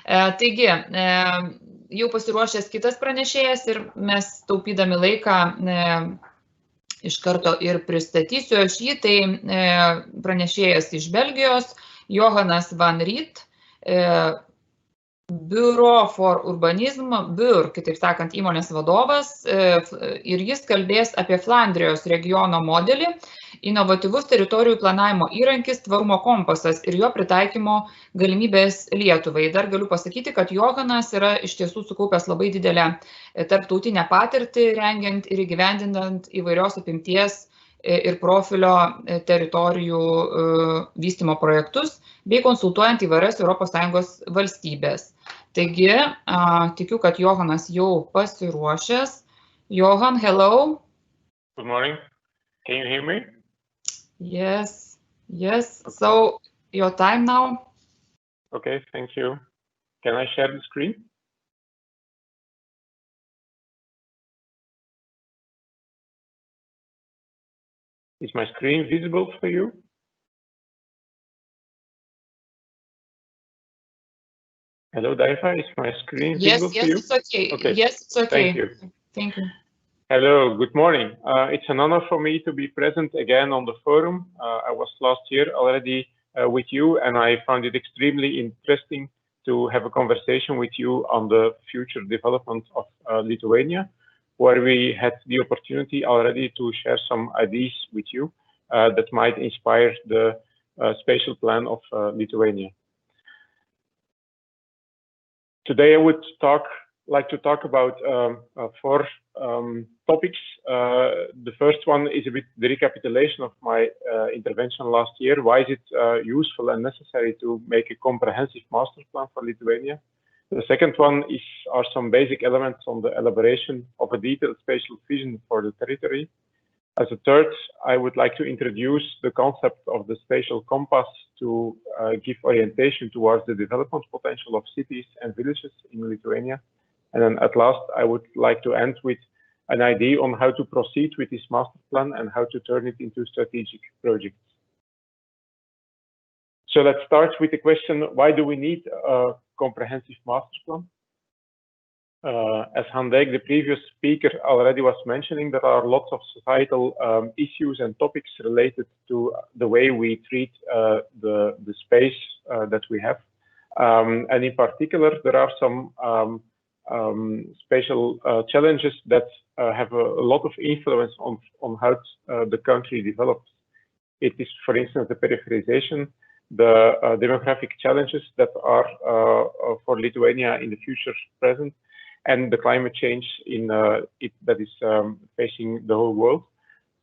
Taigi, jau pasiruošęs kitas pranešėjas ir mes taupydami laiką iš karto ir pristatysiu aš jį. Tai pranešėjas iš Belgijos, Johanas van Reeth, Biuro for Urbanism, BUUR, kitaip sakant, įmonės vadovas, ir jis kalbės apie Flandrijos regiono modelį, inovatyvus teritorijų planavimo įrankis Tvarumo kompasas ir jo pritaikymo galimybės Lietuvai. Dar galiu pasakyti, kad Johanas yra iš tiesų sukaupęs labai didelę tarptautinę patirtį, rengiant ir įgyvendinant įvairios apimties ir profilio teritorijų vystymo projektus, bei konsultuojant įvairias ES valstybės. Taigi, tikiu, kad Johanas jau pasiruošęs. Johan, hello. Good morning. Can you hear me? Yes. Okay. So, your time now. Okay, thank you. Can I share the screen? Is my screen visible for you? Hello, Daifa, is my screen visible for you? Yes, it's okay. Okay. Yes, it's okay. Thank you. Hello, good morning. It's an honor for me to be present again on the forum. I was last year already with you, and I found it extremely interesting to have a conversation with you on the future development of Lithuania, where we had the opportunity already to share some ideas with you that might inspire the spatial plan of Lithuania. Today I would like to talk about four topics. The first one is a bit the recapitulation of my intervention last year. Why is it useful and necessary to make a comprehensive master plan for Lithuania? The second one are some basic elements on the elaboration of a detailed spatial vision for the territory. As a third, I would like to introduce the concept of the spatial compass to give orientation towards the development potential of cities and villages in Lithuania. And then at last, I would like to end with an idea on how to proceed with this master plan and how to turn it into strategic projects. So let's start with the question, why do we need a comprehensive master plan? As Han Dijk, the previous speaker, already was mentioning, there are lots of societal issues and topics related to the way we treat the space that we have. And in particular, there are some spatial challenges that have a lot of influence on how the country develops. It is, for instance, the peripherization, the demographic challenges that are for Lithuania in the future present, and the climate change that is facing the whole world.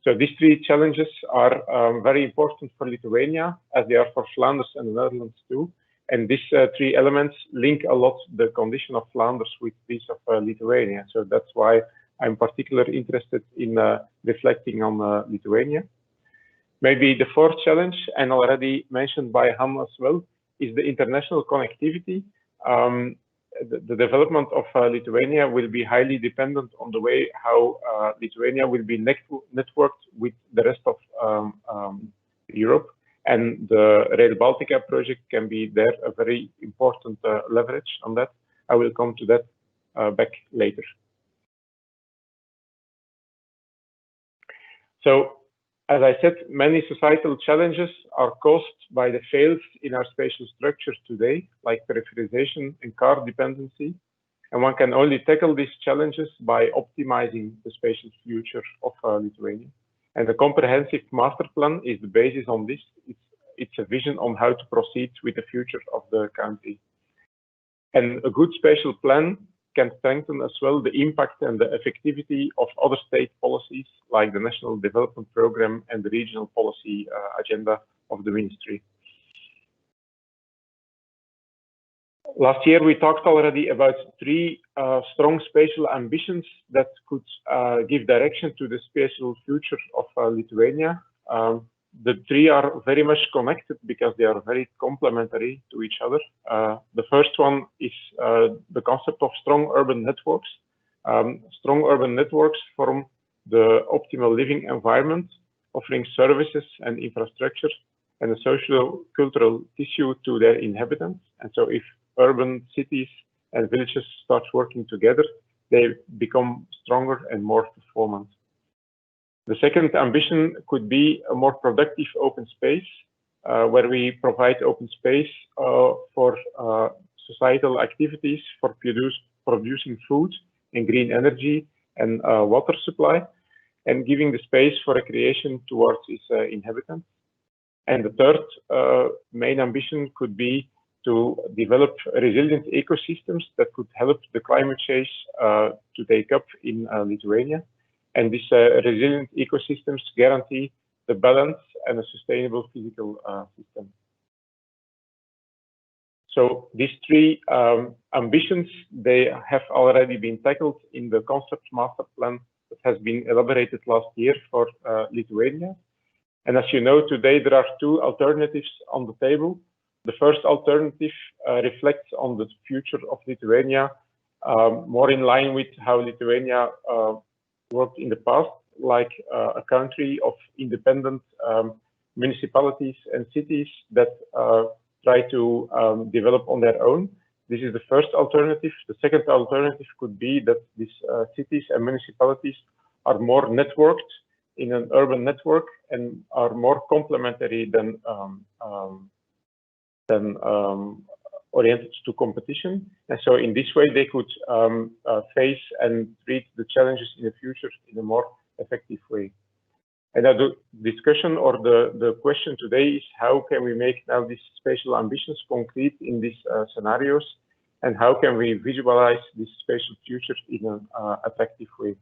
So these three challenges are very important for Lithuania, as they are for Flanders and the Netherlands too. And these three elements link a lot the condition of Flanders with these of Lithuania. So that's why I'm particularly interested in reflecting on Lithuania. Maybe the fourth challenge, and already mentioned by Han as well, is the international connectivity. The development of Lithuania will be highly dependent on the way how Lithuania will be networked with the rest of Europe. And the Rail Baltica project can be there a very important leverage on that. I will come to that back later. So, as I said, many societal challenges are caused by the fails in our spatial structures today, like peripherization and car dependency. And one can only tackle these challenges by optimizing the spatial future of Lithuania. And the comprehensive master plan is the basis on this. It's a vision on how to proceed with the future of the country. And a good spatial plan can strengthen as well the impact and the effectivity of other state policies like the National Development Programme and the regional policy agenda of the ministry. Last year, we talked already about three strong spatial ambitions that could give direction to the spatial future of Lithuania. The three are very much connected because they are very complementary to each other. The first one is the concept of strong urban networks. Strong urban networks form the optimal living environment, offering services and infrastructure and a social cultural tissue to their inhabitants. And so if urban cities and villages start working together, they become stronger and more performant. The second ambition could be a more productive open space, where we provide open space for societal activities, for producing food and green energy and water supply, and giving the space for recreation towards its inhabitants. And the third main ambition could be to develop resilient ecosystems that could help the climate change to take up in Lithuania. And these resilient ecosystems guarantee the balance and a sustainable physical system. So these three ambitions, they have already been tackled in the concept master plan that has been elaborated last year for Lithuania. And as you know, today there are two alternatives on the table. The first alternative reflects on the future of Lithuania, more in line with how Lithuania worked in the past, like a country of independent municipalities and cities that try to develop on their own. This is the first alternative. The second alternative could be that these cities and municipalities are more networked in an urban network and are more complementary than oriented to competition. And so in this way, they could face and treat the challenges in the future in a more effective way. And the discussion or the question today is how can we make now these spatial ambitions concrete in these scenarios, and how can we visualize this spatial future in an attractive way.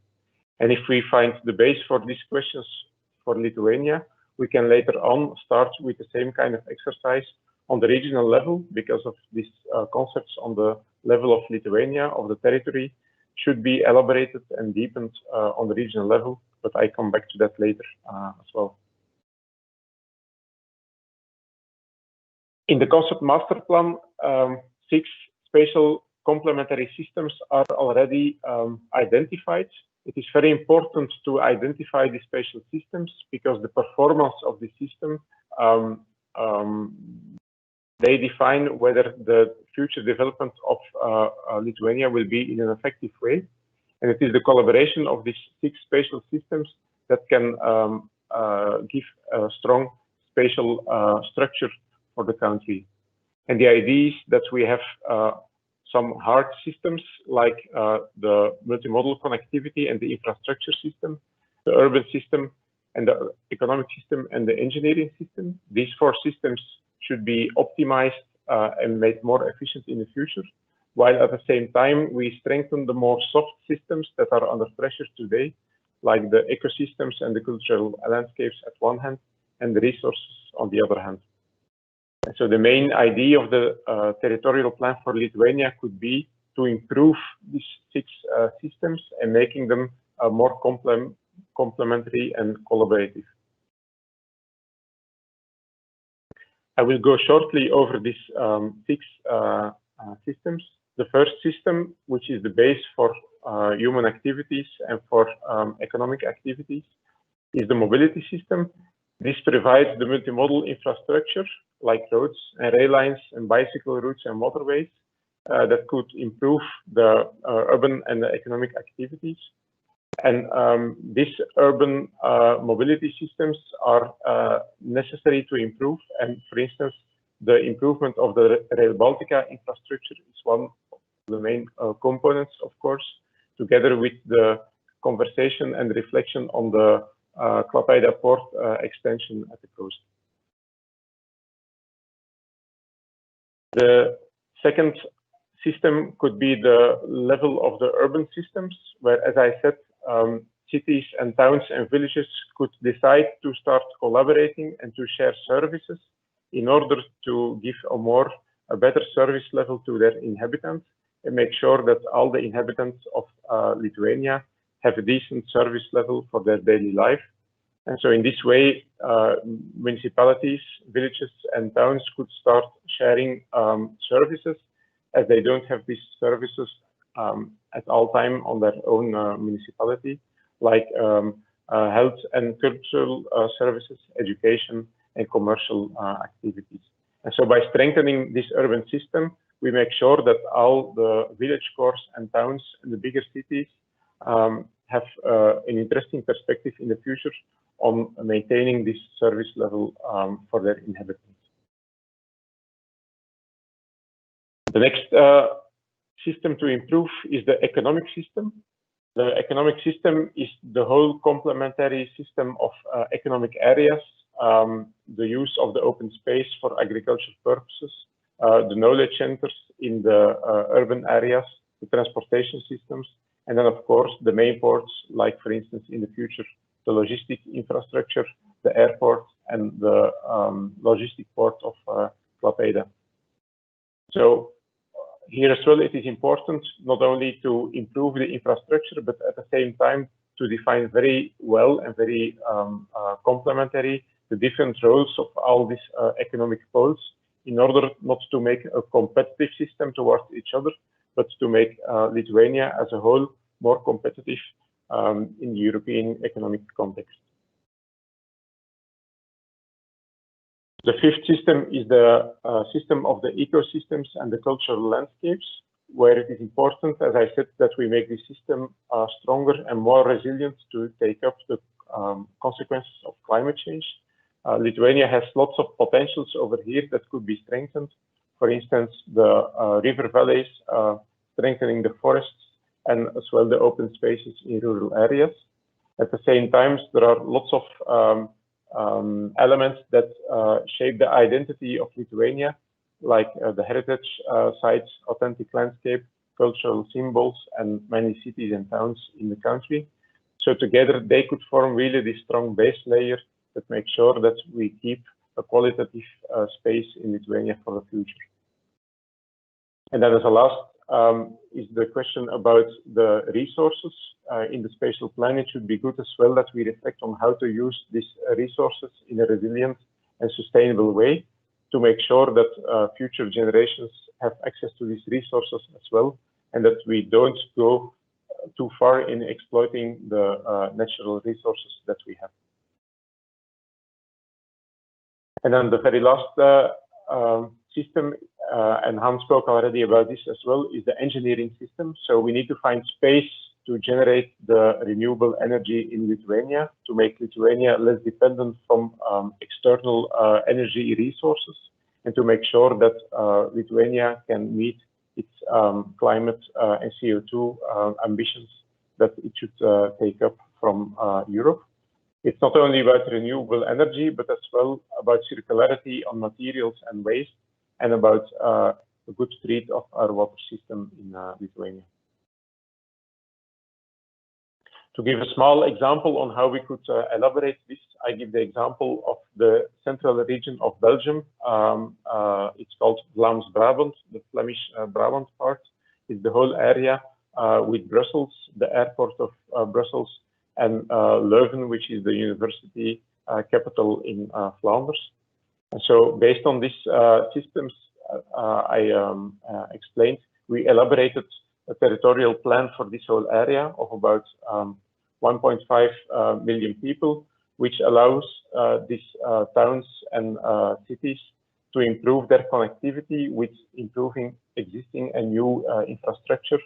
And if we find the base for these questions for Lithuania, we can later on start with the same kind of exercise on the regional level, because of these concepts on the level of Lithuania, of the territory, should be elaborated and deepened on the regional level, but I come back to that later as well. In the concept master plan, 6 spatial complementary systems are already identified. It is very important to identify the spatial systems because the performance of the system they define whether the future development of Lithuania will be in an effective way. And it is the collaboration of these 6 spatial systems that can give a strong spatial structure for the country. And the idea is that we have some hard systems like the multimodal connectivity and the infrastructure system, the urban system, and the economic system, and the engineering system. These 4 systems should be optimized and made more efficient in the future, while at the same time we strengthen the more soft systems that are under pressure today, like the ecosystems and the cultural landscapes at one hand, and the resources on the other hand. And so the main idea of the territorial plan for Lithuania could be to improve these 6 systems and making them more complementary and collaborative. I will go shortly over these 6 systems. The first system, which is the base for human activities and for economic activities, is the mobility system. This provides the multimodal infrastructure like roads and rail lines and bicycle routes and waterways that could improve the urban and the economic activities. And these urban mobility systems are necessary to improve. And for instance, the improvement of the Rail Baltica infrastructure is one of the main components, of course, together with the conversation and reflection on the Klaipėda port extension at the coast. The second system could be the level of the urban systems, where, as I said, cities and towns and villages could decide to start collaborating and to share services in order to give a better service level to their inhabitants and make sure that all the inhabitants of Lithuania have a decent service level for their daily life. And so in this way, municipalities, villages and towns could start sharing services, as they don't have these services at all time on their own municipality, like health and cultural services, education, and commercial activities. And so by strengthening this urban system, we make sure that all the village cores and towns and the bigger cities have an interesting perspective in the future on maintaining this service level for their inhabitants. The next system to improve is the economic system. The economic system is the whole complementary system of economic areas, the use of the open space for agricultural purposes, the knowledge centers in the urban areas, the transportation systems, and then of course the main ports, like for instance in the future, the logistic infrastructure, the airport, and the logistic port of Klaipėda. So here as well, it is important not only to improve the infrastructure, but at the same time to define very well and very complementary the different roles of all these economic poles, in order not to make a competitive system towards each other, but to make Lithuania as a whole more competitive in the European economic context. The fifth system is the system of the ecosystems and the cultural landscapes, where it is important, as I said, that we make the system stronger and more resilient to take up the consequences of climate change. Lithuania has lots of potentials over here that could be strengthened. For instance, the river valleys, strengthening the forests, and as well the open spaces in rural areas. At the same time, there are lots of elements that shape the identity of Lithuania, like the heritage sites, authentic landscape, cultural symbols, and many cities and towns in the country. So together they could form really this strong base layer that makes sure that we keep a qualitative space in Lithuania for the future. And then as a last is the question about the resources. In the spatial plan, it should be good as well that we reflect on how to use these resources in a resilient and sustainable way to make sure that future generations have access to these resources as well, and that we don't go too far in exploiting the natural resources that we have. And then the very last system, and Hans spoke already about this as well, is the engineering system. So we need to find space to generate the renewable energy in Lithuania, to make Lithuania less dependent from external energy resources, and to make sure that Lithuania can meet its climate and CO2 ambitions that it should take up from Europe. It's not only about renewable energy, but as well about circularity on materials and waste, and about a good treat of our water system in Lithuania. To give a small example on how we could elaborate this, I give the example of the central region of Belgium. It's called Vlaams-Brabant, the Flemish Brabant part. It's the whole area with Brussels, the airport of Brussels, and Leuven, which is the university capital in Flanders. And so based on these systems I explained, we elaborated a territorial plan for this whole area of about 1.5 million people, which allows these towns and cities to improve their connectivity with improving existing and new infrastructure,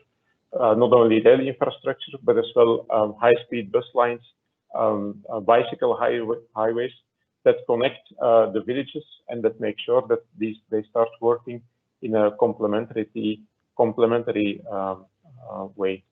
not only rail infrastructure, but as well high-speed bus lines, bicycle highways that connect the villages and that make sure that they start working in a complementary way.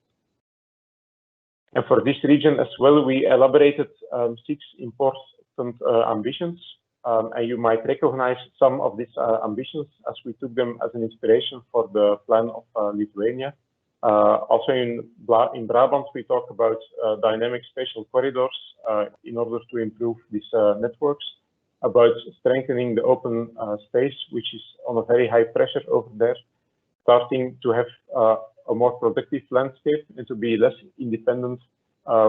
And for this region as well, we elaborated 6 important ambitions. And you might recognize some of these ambitions as we took them as an inspiration for the plan of Lithuania. Also in Brabant, we talk about dynamic spatial corridors in order to improve these networks, about strengthening the open space, which is on a very high pressure over there, starting to have a more productive landscape and to be less independent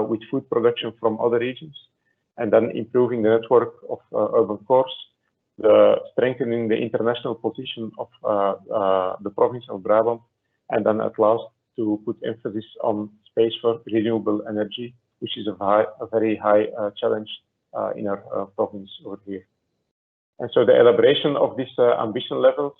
with food production from other regions, and then improving the network of urban cores, strengthening the international position of the province of Brabant, and then at last to put emphasis on space for renewable energy, which is a very high challenge in our province over here. And so the elaboration of these ambition levels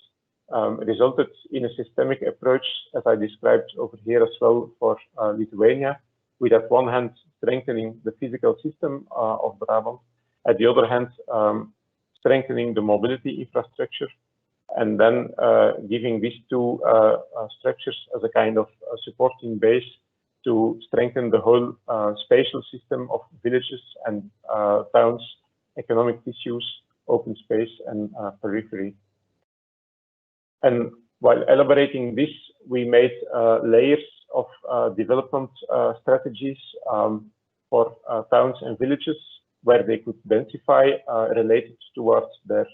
resulted in a systemic approach, as I described over here as well for Lithuania, with at one hand strengthening the physical system of Brabant, at the other hand strengthening the mobility infrastructure, and then giving these two structures as a kind of supporting base to strengthen the whole spatial system of villages and towns, economic tissues, open space, and periphery. And while elaborating this, we made layers of development strategies for towns and villages where they could densify related towards their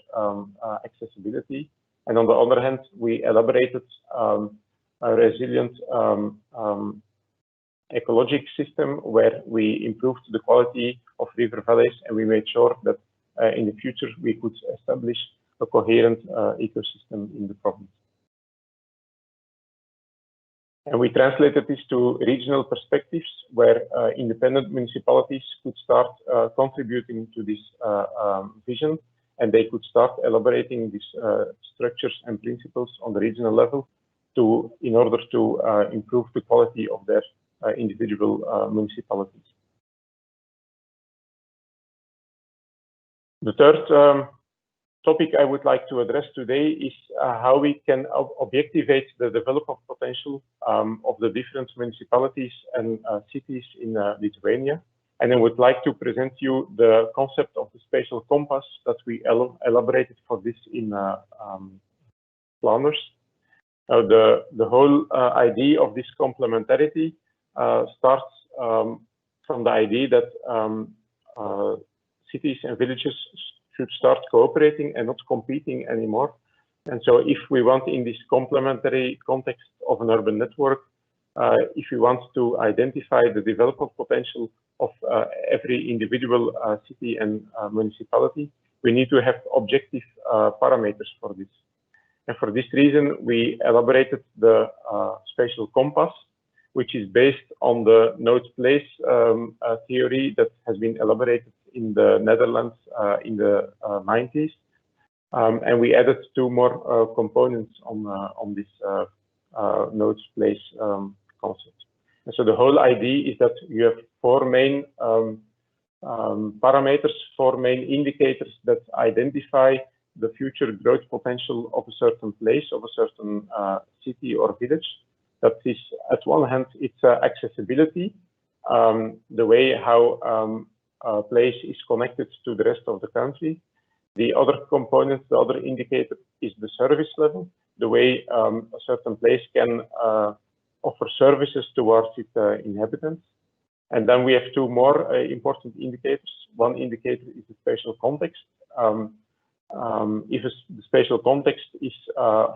accessibility. And on the other hand, we elaborated a resilient ecologic system where we improved the quality of river valleys, and we made sure that in the future we could establish a coherent ecosystem in the province. And we translated this to regional perspectives where independent municipalities could start contributing to this vision, and they could start elaborating these structures and principles on the regional level in order to improve the quality of their individual municipalities. The third topic I would like to address today is how we can objectivate the development potential of the different municipalities and cities in Lithuania. And I would like to present you the concept of the spatial compass that we elaborated for this in Flanders. The whole idea of this complementarity starts from the idea that cities and villages should start cooperating and not competing anymore. And so if we want, in this complementary context of an urban network, if we want to identify the development potential of every individual city and municipality, we need to have objective parameters for this. And for this reason, we elaborated the spatial compass, which is based on the node-place theory that has been elaborated in the Netherlands in the 90s. And we added two more components on this node-place concept. And so the whole idea is that you have four main parameters, four main indicators that identify the future growth potential of a certain place, of a certain city or village. That is, at one hand, it's accessibility, the way how a place is connected to the rest of the country. The other component, the other indicator is the service level, the way a certain place can offer services towards its inhabitants. And then we have two more important indicators. One indicator is the spatial context. If the spatial context is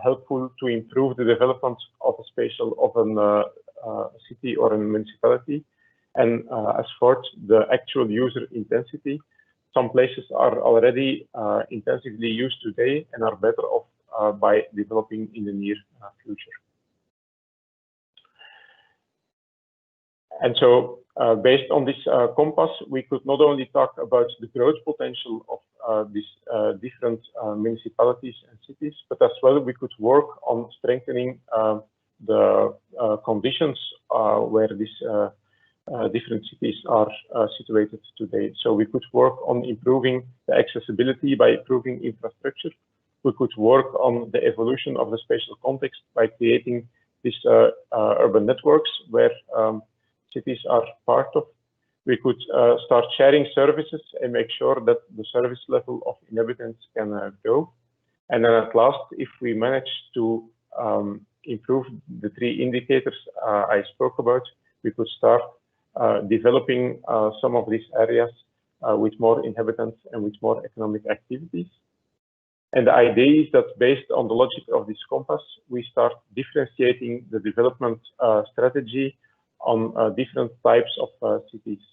helpful to improve the development of a city or a municipality, and as fourth, the actual user intensity. Some places are already intensively used today and are better off by developing in the near future. And so, based on this compass, we could not only talk about the growth potential of these different municipalities and cities, but as well we could work on strengthening the conditions where these different cities are situated today. So we could work on improving the accessibility by improving infrastructure. We could work on the evolution of the spatial context by creating these urban networks where cities are part of. We could start sharing services and make sure that the service level of inhabitants can grow. And then at last, if we manage to improve the three indicators I spoke about, we could start developing some of these areas with more inhabitants and with more economic activities. And the idea is that based on the logic of this compass, we start differentiating the development strategy on different types of cities.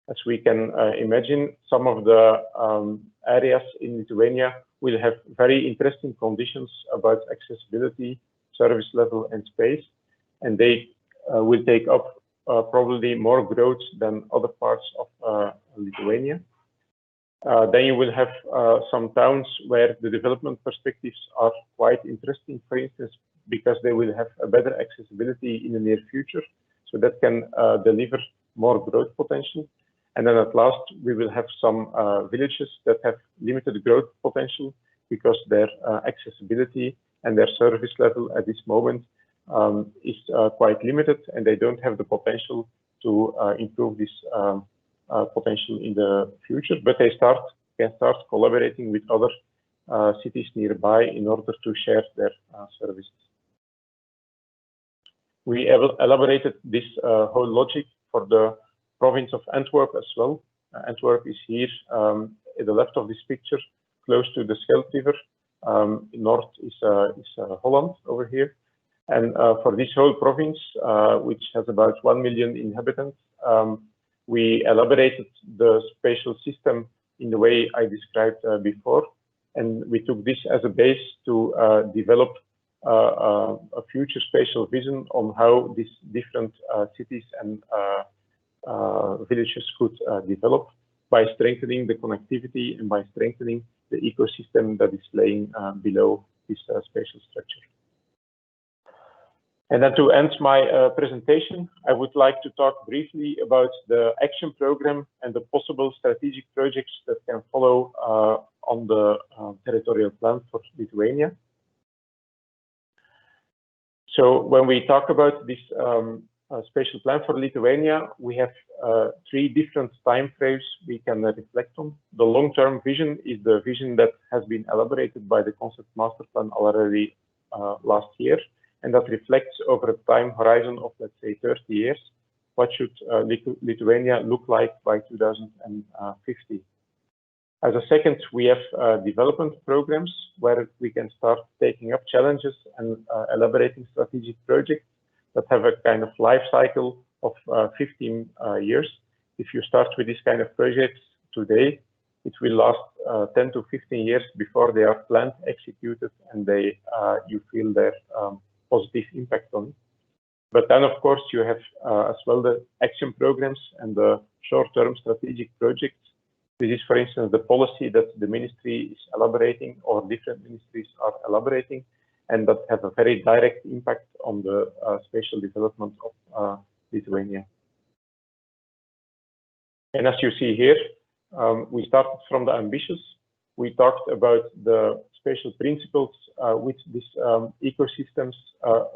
As we can imagine, some of the areas in Lithuania will have very interesting conditions about accessibility, service level, and space, and they will take up probably more growth than other parts of Lithuania. Then you will have some towns where the development perspectives are quite interesting, for instance, because they will have a better accessibility in the near future. So that can deliver more growth potential. And then at last, we will have some villages that have limited growth potential because their accessibility and their service level at this moment is quite limited, and they don't have the potential to improve this potential in the future, but they can start collaborating with other cities nearby in order to share their services. We elaborated this whole logic for the province of Antwerp as well. Antwerp is here at the left of this picture, close to the Scheldt River. North is Holland over here. And for this whole province, which has about 1 million inhabitants, we elaborated the spatial system in the way I described before. And we took this as a base to develop a future spatial vision on how these different cities and villages could develop by strengthening the connectivity and by strengthening the ecosystem that is laying below this spatial structure. And then to end my presentation, I would like to talk briefly about the action program and the possible strategic projects that can follow on the territorial plan for Lithuania. So when we talk about this spatial plan for Lithuania, we have 3 different time frames we can reflect on. The long-term vision is the vision that has been elaborated by the concept master plan already last year, and that reflects over a time horizon of, let's say, 30 years. What should Lithuania look like by 2050? As a second, we have development programs where we can start taking up challenges and elaborating strategic projects that have a kind of life cycle of 15 years. If you start with this kind of projects today, it will last 10 to 15 years before they are planned, executed, and you feel their positive impact on it. But then, of course, you have as well the action programs and the short-term strategic projects. This is, for instance, the policy that the ministry is elaborating or different ministries are elaborating, and that have a very direct impact on the spatial development of Lithuania. And as you see here, we started from the ambitious. We talked about the spatial principles with these ecosystems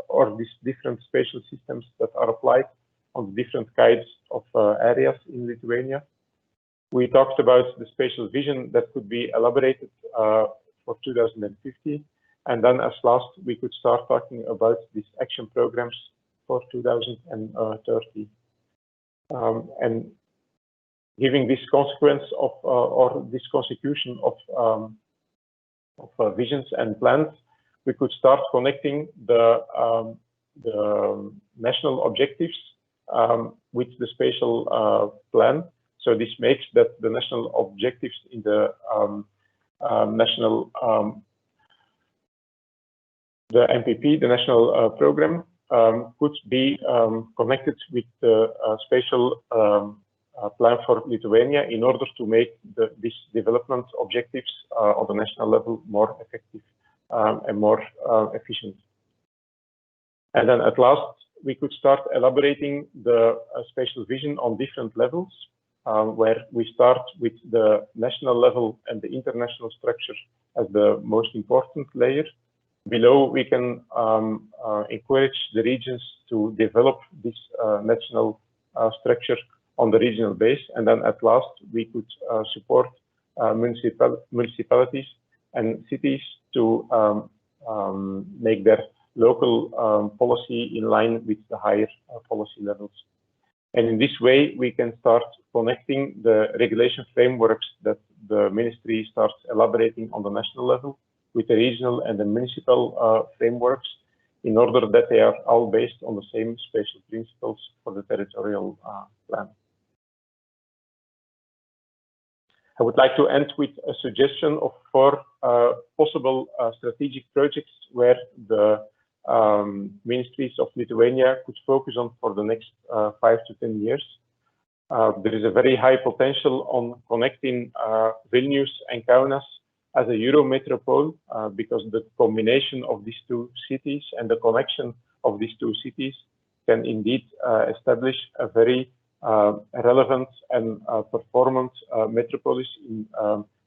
or these different spatial systems that are applied on different kinds of areas in Lithuania. We talked about the spatial vision that could be elaborated for 2050. And then as last, we could start talking about these action programs for 2030. And giving this consequence of, or this consecution of visions and plans, we could start connecting the national objectives with the spatial plan. So this makes that the national objectives in the national the MPP, the national program, could be connected with the spatial plan for Lithuania in order to make these development objectives on the national level more effective and more efficient. And then at last, we could start elaborating the spatial vision on different levels, where we start with the national level and the international structure as the most important layer. Below, we can encourage the regions to develop this national structure on the regional base. And then at last, we could support municipalities and cities to make their local policy in line with the higher policy levels. And in this way, we can start connecting the regulation frameworks that the ministry starts elaborating on the national level with the regional and the municipal frameworks in order that they are all based on the same spatial principles for the territorial plan. I would like to end with a suggestion of 4 possible strategic projects where the ministries of Lithuania could focus on for the next 5 to 10 years. There is a very high potential on connecting Vilnius and Kaunas as a Euro metropole, because the combination of these two cities and the connection of these two cities can indeed establish a very relevant and performant metropolis in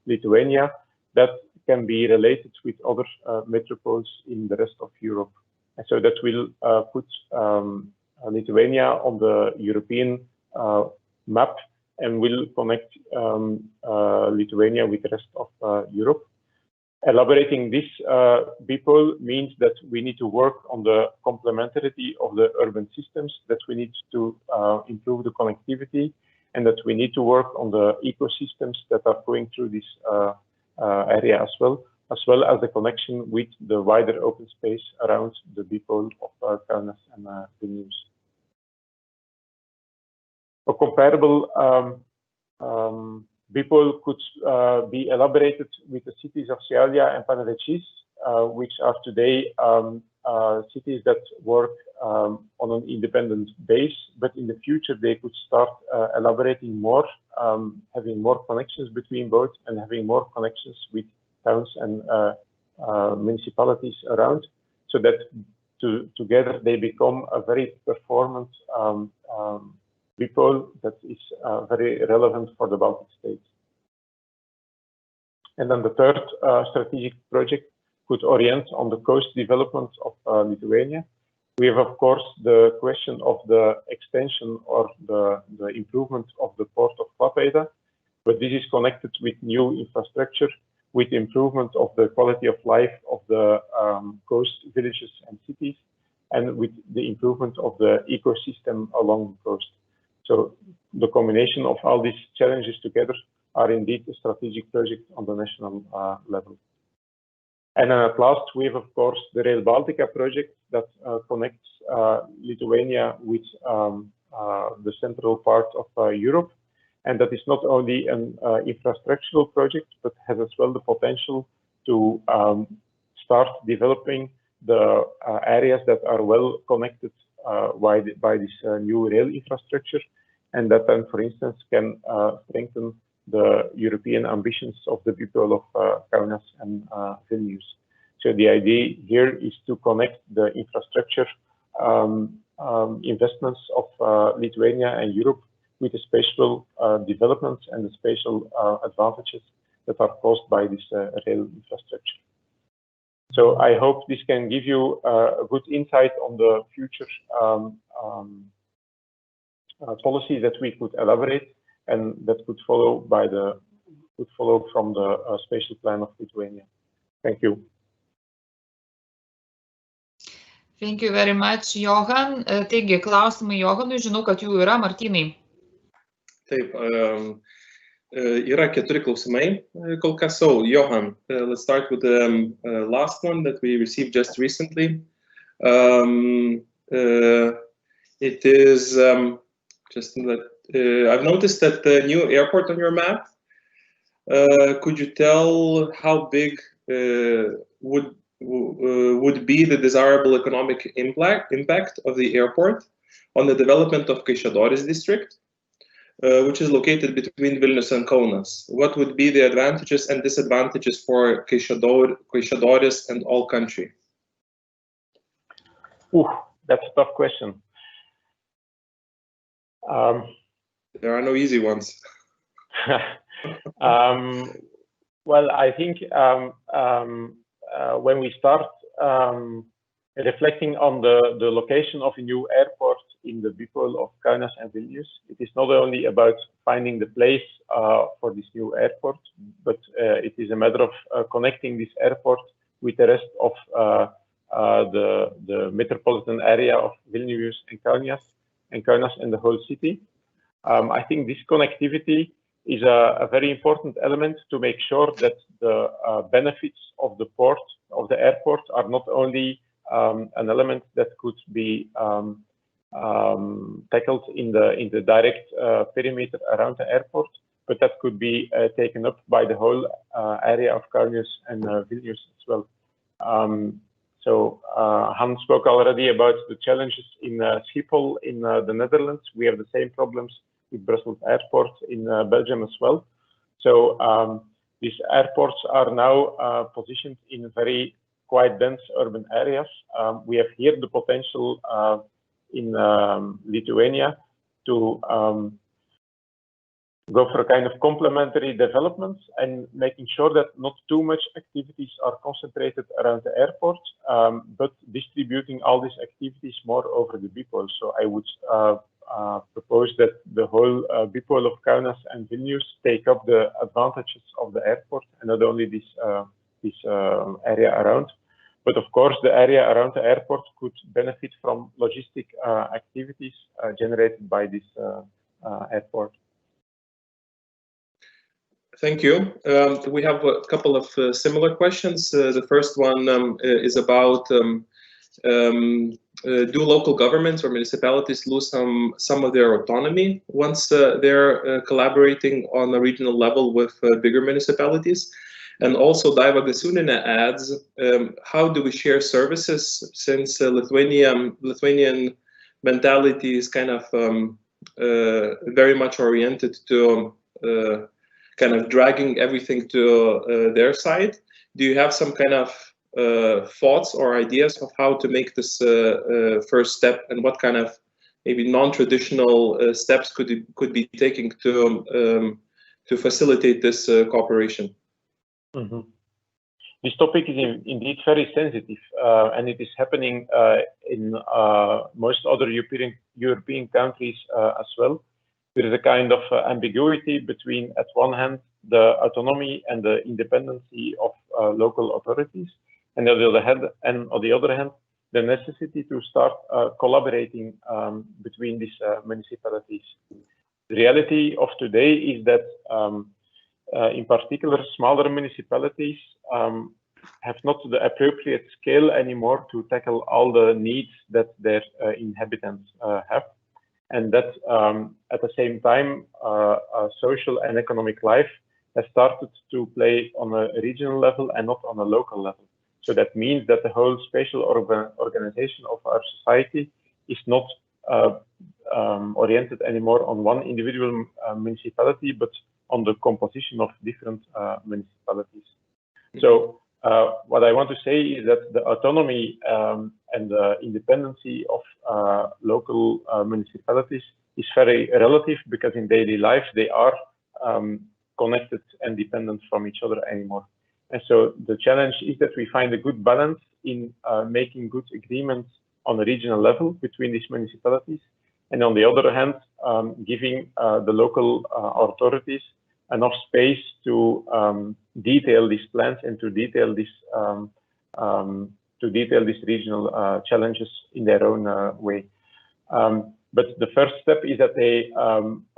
Lithuania that can be related with other metropoles in the rest of Europe. And so that will put Lithuania on the European map and will connect Lithuania with the rest of Europe. Elaborating this BPOL means that we need to work on the complementarity of the urban systems, that we need to improve the connectivity, and that we need to work on the ecosystems that are going through this area as well as the connection with the wider open space around the BPOL of Kaunas and Vilnius. A comparable BPOL could be elaborated with the cities of Sialia and Pranesimas, which are today cities that work on an independent base, but in the future they could start elaborating more, having more connections between both and having more connections with towns and municipalities around, so that together they become a very performant BPOL that is very relevant for the Baltic states. And then the third strategic project could orient on the coast development of Lithuania. We have, of course, the question of the extension or the improvement of the port of Klaipėda, but this is connected with new infrastructure, with improvement of the quality of life of the coast villages and cities, and with the improvement of the ecosystem along the coast. So the combination of all these challenges together are indeed a strategic project on the national level. And then at last, we have, of course, the Rail Baltica project that connects Lithuania with the central part of Europe. And that is not only an infrastructural project, but has as well the potential to start developing the areas that are well connected by this new rail infrastructure, and that then, for instance, can strengthen the European ambitions of the people of Kaunas and Vilnius. So the idea here is to connect the infrastructure investments of Lithuania and Europe with the spatial developments and the spatial advantages that are caused by this rail infrastructure. So I hope this can give you a good insight on the future policies that we could elaborate and that could follow from the spatial plan of Lithuania. Thank you. Thank you very much, Johan. Taigi, klausimai Johanui, žinau, kad jų yra, Martynai. Taip, yra 4 klausimai kol kas. So, Johan, let's start with the last one that we received just recently. It is just that I've noticed that the new airport on your map. Could you tell how big would be the desirable economic impact of the airport on the development of Kaišiadorys district, which is located between Vilnius and Kaunas? What would be the advantages and disadvantages for Kaišiadorys and all country? That's a tough question. There are no easy ones. Well, I think when we start reflecting on the location of a new airport in the BPOL of Kaunas and Vilnius, it is not only about finding the place for this new airport, but it is a matter of connecting this airport with the rest of the metropolitan area of Vilnius and Kaunas and the whole city. I think this connectivity is a very important element to make sure that the benefits of the port, of the airport, are not only an element that could be tackled in the direct perimeter around the airport, but that could be taken up by the whole area of Kaunas and Vilnius as well. So Hans spoke already about the challenges in Schiphol in the Netherlands. We have the same problems with Brussels Airport in Belgium as well. So these airports are now positioned in very quite dense urban areas. We have here the potential in Lithuania to go for a kind of complementary developments and making sure that not too much activities are concentrated around the airport, but distributing all these activities more over the bipole. So I would propose that the whole bipole of Kaunas and Vilnius take up the advantages of the airport, and not only this area around. But of course, the area around the airport could benefit from logistic activities generated by this airport. Thank you. We have a couple of similar questions. The first one is about do local governments or municipalities lose some of their autonomy once they're collaborating on a regional level with bigger municipalities? And also Daiva Gasunina adds, how do we share services, since Lithuanian mentality is kind of very much oriented to kind of dragging everything to their side? Do you have some kind of thoughts or ideas of how to make this first step, and what kind of maybe non-traditional steps could be taken to facilitate this cooperation? Mm-hmm. This topic is indeed very sensitive, and it is happening in most other European countries as well. There is a kind of ambiguity between, at one hand, the autonomy and the independency of local authorities, and on the other hand, the necessity to start collaborating between these municipalities. The reality of today is that in particular, smaller municipalities have not the appropriate scale anymore to tackle all the needs that their inhabitants have. And that at the same time, social and economic life has started to play on a regional level and not on a local level. So that means that the whole spatial organization of our society is not oriented anymore on one individual municipality, but on the composition of different municipalities. So what I want to say is that the autonomy and the independency of local municipalities is very relative, because in daily life they are connected and dependent from each other anymore. And so the challenge is that we find a good balance in making good agreements on a regional level between these municipalities, and on the other hand, giving the local authorities enough space to detail these plans and to detail these regional challenges in their own way. But the first step is that they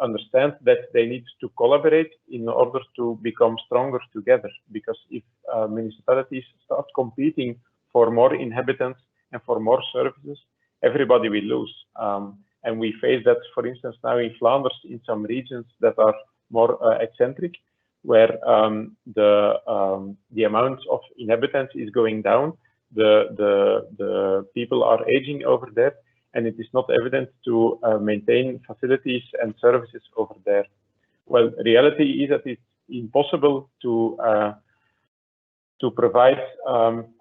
understand that they need to collaborate in order to become stronger together. Because if municipalities start competing for more inhabitants and for more services, everybody will lose. And we face that, for instance, now in Flanders, in some regions that are more eccentric, where the amount of inhabitants is going down, the people are aging over there, and it is not evident to maintain facilities and services over there. Well, reality is that it's impossible to provide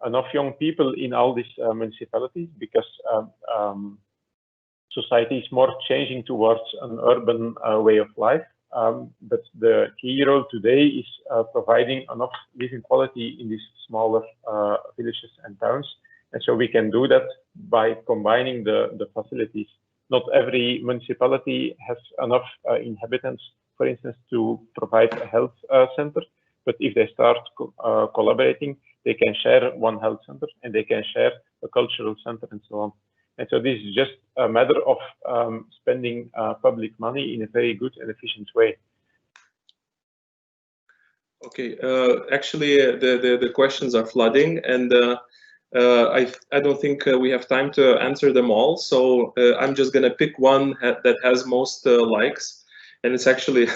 enough young people in all these municipalities, because society is more changing towards an urban way of life. But the key role today is providing enough living quality in these smaller villages and towns. And so we can do that by combining the facilities. Not every municipality has enough inhabitants, for instance, to provide a health center. But if they start collaborating, they can share one health center, and they can share a cultural center, and so on. And so this is just a matter of spending public money in a very good and efficient way. Okay, actually, the questions are flooding, and I don't think we have time to answer them all. So I'm just going to pick one that has most likes, and it's actually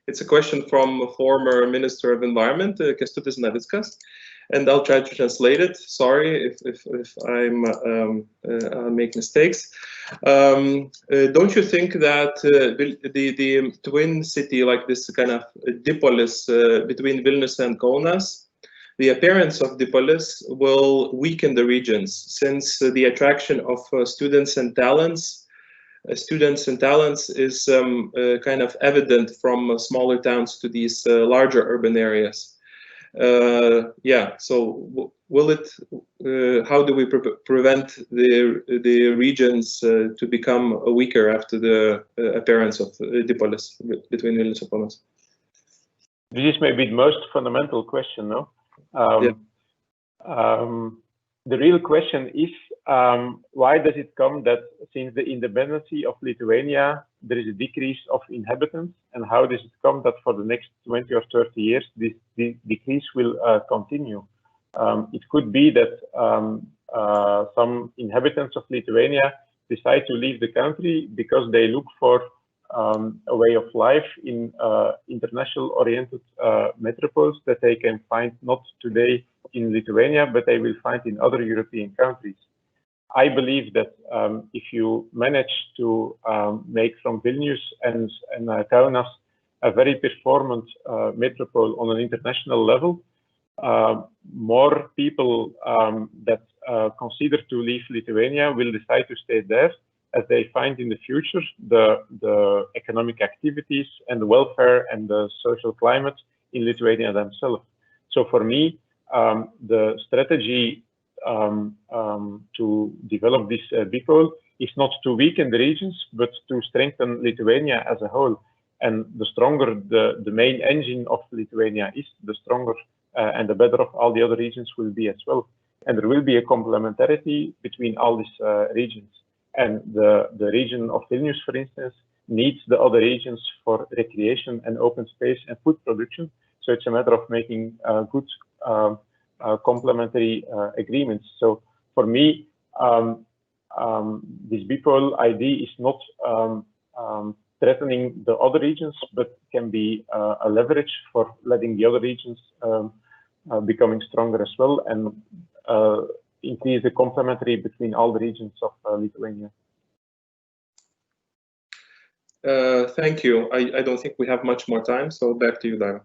it's a question from former Minister of Environment, Kęstutis Navickas. and I'll try to translate it. Sorry if I make mistakes. Don't you think that the twin city, like this kind of dipolis between Vilnius and Kaunas, the appearance of dipolis will weaken the regions, since the attraction of students and talents is kind of evident from smaller towns to these larger urban areas. Yeah, so will it? How do we prevent the regions to become weaker after the appearance of dipolis between Vilnius and Kaunas? This is maybe the most fundamental question, no? The real question is, why does it come that since the independence of Lithuania, there is a decrease of inhabitants, and how does it come that for the next 20 or 30 years, this decrease will continue? It could be that some inhabitants of Lithuania decide to leave the country because they look for a way of life in international-oriented metropoles that they can find not today in Lithuania, but they will find in other European countries. I believe that if you manage to make from Vilnius and Kaunas a very performant metropole on an international level, more people that consider to leave Lithuania will decide to stay there, as they find in the future the economic activities and the welfare and the social climate in Lithuania themselves. So for me, the strategy to develop this bipole is not to weaken the regions, but to strengthen Lithuania as a whole. And the stronger the main engine of Lithuania is, the stronger and the better of all the other regions will be as well. And there will be a complementarity between all these regions. And the region of Vilnius, for instance, needs the other regions for recreation and open space and food production. So it's a matter of making good complementary agreements. So for me, this bipole idea is not threatening the other regions, but can be a leverage for letting the other regions becoming stronger as well, and increase the complementary between all the regions of Lithuania. Thank you. I don't think we have much more time, so back to you, Dara.